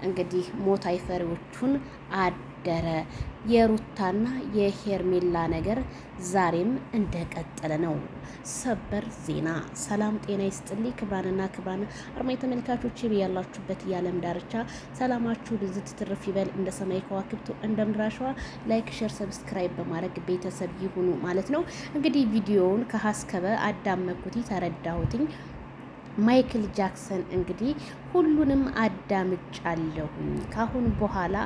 እንግዲህ ሞት አይፈሪዎቹን አደረ። የሩታና የሄርሜላ ነገር ዛሬም እንደቀጠለ ነው። ሰበር ዜና። ሰላም ጤና ይስጥልኝ ክብራንና ክብራን አርማይ ተመልካቾች ያላችሁበት የዓለም ዳርቻ ሰላማችሁ ብዝት ትርፍ ይበል። እንደ ሰማይ ከዋክብት እንደ ምድር አሸዋ ላይክ፣ ሼር፣ ሰብስክራይብ በማድረግ ቤተሰብ ይሁኑ ማለት ነው። እንግዲህ ቪዲዮውን ከሀስከበ አዳመኩት ተረዳሁትኝ። ማይክል ጃክሰን እንግዲህ ሁሉንም አዳምጫለሁ። ካሁን በኋላ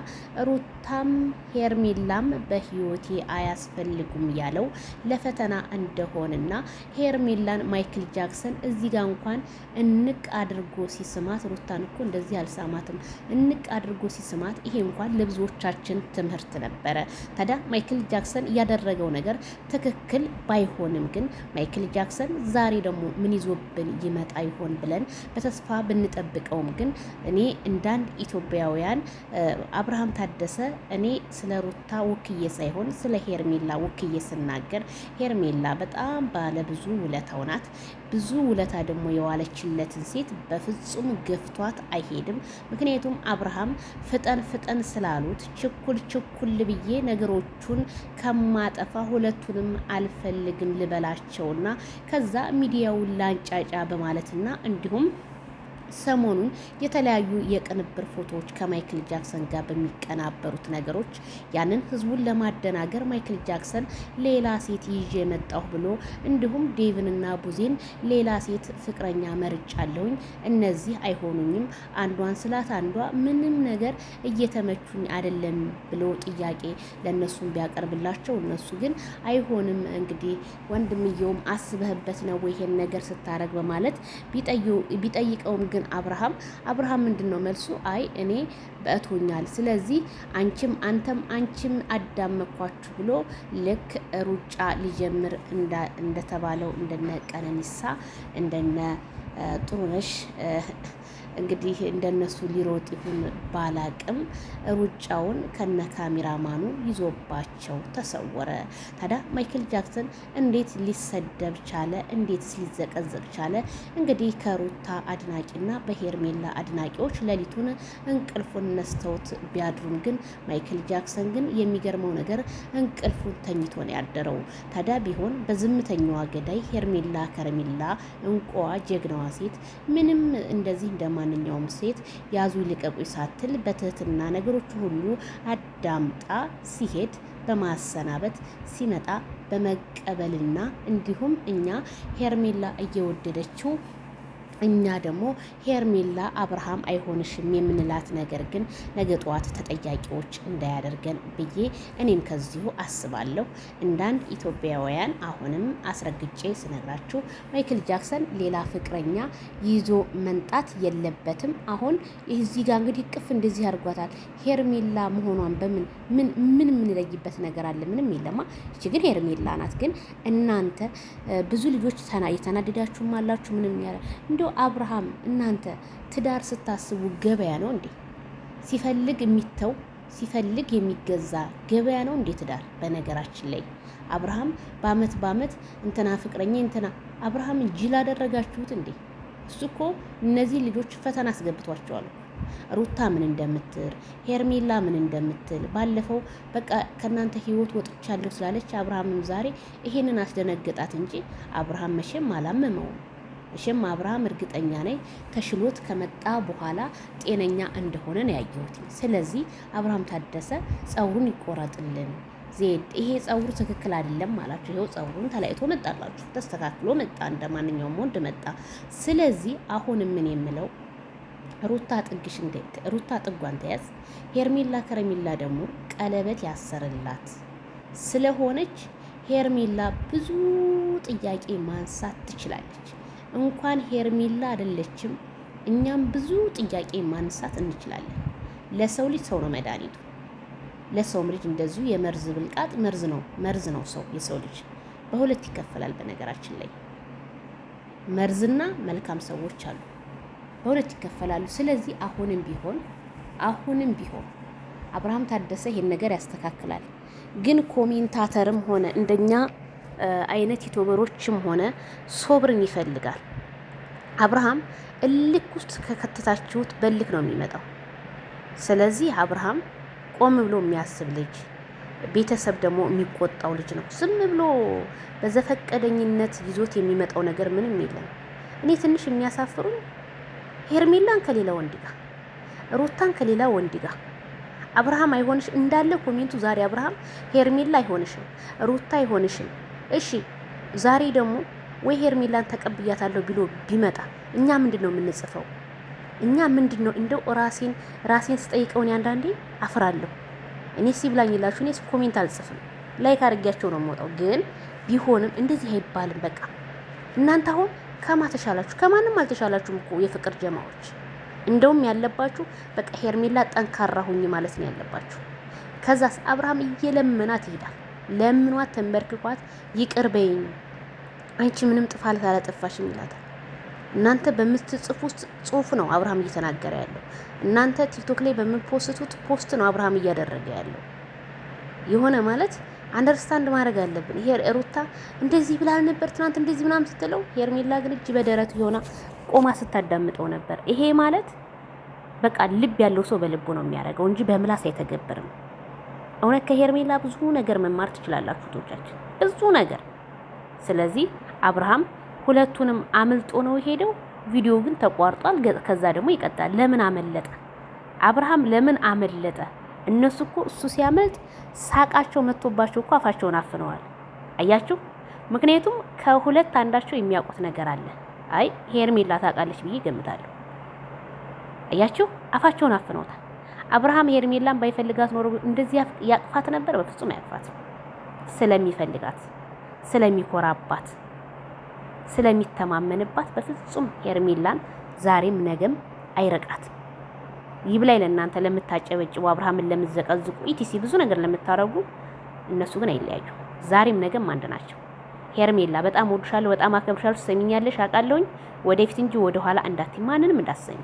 ሩታም ሄርሜላም በህይወቴ አያስፈልጉም ያለው ለፈተና እንደሆነና ሄርሜላን ማይክል ጃክሰን እዚህ ጋር እንኳን እንቅ አድርጎ ሲስማት፣ ሩታን እኮ እንደዚህ አልሳማትም። እንቅ አድርጎ ሲስማት ይሄ እንኳን ለብዙዎቻችን ትምህርት ነበረ። ታዲያ ማይክል ጃክሰን ያደረገው ነገር ትክክል ባይሆንም ግን ማይክል ጃክሰን ዛሬ ደግሞ ምን ይዞብን ይመጣ ይሆን ብለን በተስፋ ብንጠብቀው ግን እኔ እንዳንድ ኢትዮጵያውያን አብርሃም ታደሰ እኔ ስለ ሩታ ወክዬ ሳይሆን ስለ ሄርሜላ ወክዬ ስናገር ሄርሜላ በጣም ባለ ብዙ ውለታው ናት። ብዙ ውለታ ደግሞ የዋለችለትን ሴት በፍጹም ገፍቷት አይሄድም። ምክንያቱም አብርሃም ፍጠን ፍጠን ስላሉት ችኩል ብዬ ነገሮቹን ከማጠፋ ሁለቱንም አልፈልግም ልበላቸውና ከዛ ሚዲያውን ላንጫጫ በማለትና እንዲሁም ሰሞኑን የተለያዩ የቅንብር ፎቶዎች ከማይክል ጃክሰን ጋር በሚቀናበሩት ነገሮች ያንን ህዝቡን ለማደናገር ማይክል ጃክሰን ሌላ ሴት ይዤ መጣሁ ብሎ እንዲሁም ዴቭንና ቡዜን ሌላ ሴት ፍቅረኛ መርጫለሁኝ፣ እነዚህ አይሆኑኝም፣ አንዷን ስላት አንዷ ምንም ነገር እየተመቹኝ አይደለም ብሎ ጥያቄ ለእነሱም ቢያቀርብላቸው እነሱ ግን አይሆንም፣ እንግዲህ ወንድምየውም አስበህበት ነው ይሄን ነገር ስታረግ በማለት ቢጠይቀውም ግን አብርሃም ምንድነው መልሱ? አይ እኔ በእቶኛል፣ ስለዚህ አንቺም አዳመኳችሁ ብሎ ልክ ሩጫ ሊጀምር እንደተባለው እንደነ ቀነኒሳ እንደነ ጥሩነሽ እንግዲህ እንደነሱ ሊሮጥ ይሁን ባላቅም ሩጫውን ከነ ካሜራማኑ ይዞባቸው ተሰወረ። ታዲያ ማይክል ጃክሰን እንዴት ሊሰደብ ቻለ? እንዴት ሊዘቀዘቅ ቻለ? እንግዲህ ከሩታ አድናቂና በሄርሜላ አድናቂዎች ሌሊቱን እንቅልፉን ነስተውት ቢያድሩም ግን ማይክል ጃክሰን ግን የሚገርመው ነገር እንቅልፉን ተኝቶ ነው ያደረው። ታዲያ ቢሆን በዝምተኛዋ ገዳይ ሄርሜላ ከረሜላ እንቁዋ ጀግናዋ ሴት ምንም እንደዚህ እንደማንኛውም ሴት ያዙ ልቀቁ ሳትል በትህትና ነገሮች ሁሉ አዳምጣ ሲሄድ በማሰናበት ሲመጣ በመቀበልና እንዲሁም እኛ ሄርሜላ እየወደደችው እኛ ደግሞ ሄርሜላ አብርሃም አይሆንሽም የምንላት ነገር ግን ነገ ጠዋት ተጠያቂዎች እንዳያደርገን ብዬ እኔም ከዚሁ አስባለሁ። እንዳንድ ኢትዮጵያውያን አሁንም አስረግጬ ስነግራችሁ ማይክል ጃክሰን ሌላ ፍቅረኛ ይዞ መንጣት የለበትም። አሁን እዚህ ጋር እንግዲህ ቅፍ እንደዚህ አድርጓታል። ሄርሜላ መሆኗን በምን ምን የምንለይበት ነገር አለ? ምንም የለማ። እቺ ግን ሄርሜላ ናት። ግን እናንተ ብዙ ልጆች የተናደዳችሁም አላችሁ። ምንም ያለ እንዶ አብርሃም እናንተ ትዳር ስታስቡ ገበያ ነው እንዴ? ሲፈልግ የሚተው ሲፈልግ የሚገዛ ገበያ ነው እንዴ ትዳር? በነገራችን ላይ አብርሃም በአመት እንትና ፍቅረኛ እንትና አብርሃም ጅል አደረጋችሁት እንዴ? እሱ እኮ እነዚህ ልጆች ፈተና አስገብቷቸዋል። ሩታ ምን እንደምትል ሄርሜላ ምን እንደምትል ባለፈው በቃ ከናንተ ህይወት ወጥቻለሁ ስላለች አብርሃምም ዛሬ ይሄንን አስደነገጣት እንጂ አብርሃም መቼም አላመመውም። እሺም አብርሃም እርግጠኛ ነኝ ተሽሎት ከመጣ በኋላ ጤነኛ እንደሆነ ነው ያየሁት። ስለዚህ አብርሃም ታደሰ ጸጉሩን ይቆረጥልን። ዜድ ይሄ ጸጉሩ ትክክል አይደለም አላችሁ። ይሄው ጸጉሩን ተላይቶ መጣላችሁ፣ ተስተካክሎ መጣ፣ እንደማንኛውም ወንድ መጣ። ስለዚህ አሁን ምን የምለው ሩታ ጥጓን ተያዝ፣ ሄርሜላ ከረሜላ ደግሞ ቀለበት ያሰርላት ስለሆነች ሄርሜላ ብዙ ጥያቄ ማንሳት ትችላለች። እንኳን ሄርሜላ አይደለችም እኛም ብዙ ጥያቄ ማንሳት እንችላለን። ለሰው ልጅ ሰው ነው መድኃኒቱ። ለሰው ልጅ እንደዚሁ የመርዝ ብልቃጥ መርዝ ነው ሰው። የሰው ልጅ በሁለት ይከፈላል። በነገራችን ላይ መርዝና መልካም ሰዎች አሉ፣ በሁለት ይከፈላሉ። ስለዚህ አሁንም ቢሆን አብርሃም ታደሰ ይሄን ነገር ያስተካክላል። ግን ኮሜንታተርም ሆነ እንደኛ አይነት ዩቲዩበሮችም ሆነ ሶብርን ይፈልጋል። አብርሃም እልክ ውስጥ ከከተታችሁት በልክ ነው የሚመጣው። ስለዚህ አብርሃም ቆም ብሎ የሚያስብ ልጅ፣ ቤተሰብ ደግሞ የሚቆጣው ልጅ ነው። ዝም ብሎ በዘፈቀደኝነት ይዞት የሚመጣው ነገር ምንም የለም። እኔ ትንሽ የሚያሳፍሩኝ ሄርሜላን ከሌላ ወንድ ጋር፣ ሩታን ከሌላ ወንድ ጋር አብርሃም አይሆንሽ እንዳለ ኮሜንቱ ዛሬ አብርሃም ሄርሜላ አይሆንሽም፣ ሩታ አይሆንሽም። እሺ ዛሬ ደግሞ ወይ ሄርሜላን ተቀብያታለሁ ብሎ ቢመጣ እኛ ምንድን ነው የምንጽፈው? እኛ ምንድን ነው እንደው ራሴን ስጠይቀውን አንዳንዴ አፍራለሁ። እኔ ሲብላኝላችሁ እኔ ኮሜንት አልጽፍም፣ ላይክ አድርጊያቸው ነው የምወጣው። ግን ቢሆንም እንደዚህ አይባልም። በቃ እናንተ አሁን ከማ ተሻላችሁ? ከማንም አልተሻላችሁም እኮ የፍቅር ጀማዎች። እንደውም ያለባችሁ በቃ ሄርሜላ ጠንካራ ሁኝ ማለት ነው ያለባችሁ። ከዛስ አብርሃም እየለመናት ይሄዳል። ለምኗት ተንበርክኳት ይቅር በይኝ አንቺ ምንም ጥፋት አላጠፋሽም ይላታል። እናንተ በምትጽፉት ጽሁፍ ነው አብርሃም እየተናገረ ያለው። እናንተ ቲክቶክ ላይ በምትፖስቱት ፖስት ነው አብርሃም እያደረገ ያለው። የሆነ ማለት አንደርስታንድ ማድረግ አለብን። ይሄ ሩታ እንደዚህ ብላ ነበር ትናንት እንደዚህ ምናምን ስትለው፣ ሄርሜላ ግን እጅ በደረቱ የሆነ ቆማ ስታዳምጠው ነበር። ይሄ ማለት በቃ ልብ ያለው ሰው በልቡ ነው የሚያደርገው እንጂ በምላስ አይተገብርም። እውነት ከሄርሜላ ብዙ ነገር መማር ትችላላችሁ ቶቻችን፣ ብዙ ነገር። ስለዚህ አብርሃም ሁለቱንም አምልጦ ነው ሄደው። ቪዲዮ ግን ተቋርጧል። ከዛ ደግሞ ይቀጣል። ለምን አመለጠ አብርሃም? ለምን አመለጠ? እነሱ እኮ እሱ ሲያመልጥ ሳቃቸው መጥቶባቸው እኮ አፋቸውን አፍነዋል። አያችሁ? ምክንያቱም ከሁለት አንዳቸው የሚያውቁት ነገር አለ። አይ ሄርሜላ ታውቃለች ብዬ ገምታለሁ። አያችሁ? አፋቸውን አፍነውታል። አብርሃም ሄርሜላን ባይፈልጋት ኖሮ እንደዚህ ያቅፋት ነበር? በፍጹም አያቅፋት። ስለሚፈልጋት፣ ስለሚኮራባት፣ ስለሚተማመንባት በፍጹም ሄርሜላን ዛሬም ነገም አይረቃት። ይብላይ ለእናንተ ለምታጨበጭቡ፣ አብርሃምን ለምትዘቀዝቁ፣ ኢቲሲ ብዙ ነገር ለምታረጉ፣ እነሱ ግን አይለያዩ። ዛሬም ነገም አንድ ናቸው። ሄርሜላ በጣም ወድሻለሁ፣ በጣም አከብርሻለሁ። ትሰሚኛለሽ አውቃለሁኝ። ወደፊት እንጂ ወደ ኋላ እንዳትይ፣ ማንንም እንዳትሰሚ።